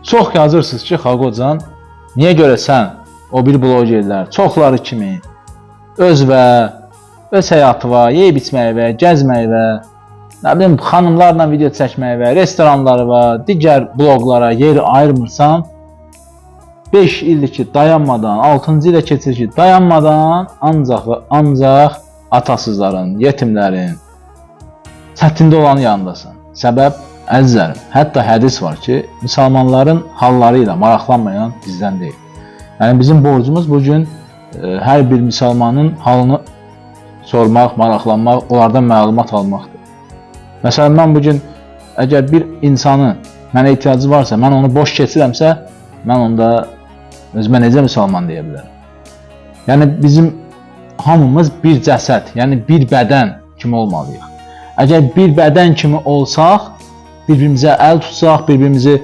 Çox yazırsınız ki, Xaqocan, niyə görə sən o bir blogerlər, çoxları kimi öz həyatı var, yeyib içməyi və gəzməyi və nə bilim, xanımlarla video çəkməyi və restoranları var, digər bloqlara yer ayırmırsan. 5 ildir ki, dayanmadan, 6-cı ilə keçir ki, dayanmadan ancaq və ancaq atasızların, yetimlərin, çətində olanın yanındasan. Səbəb, əzizlərim, hətta hədis var ki, müsəlmanların halları ilə maraqlanmayan bizdən deyil. Yəni, bizim borcumuz bugün hər bir müsəlmanın halını sormaq, maraqlanmaq, onlardan məlumat almaqdır. Məsələn, mən bugün, əgər bir insanı mənə ehtiyacı varsa, mən onu boş keçirəmsə, mən onda özümə necə müsəlman deyə bilərəm. Yəni, bizim hamımız bir cəsəd, yəni bir bədən kimi olmalıyıq. Əgər bir bədən kimi olsaq, bir-birimizə əl tutsaq, bir-birimizi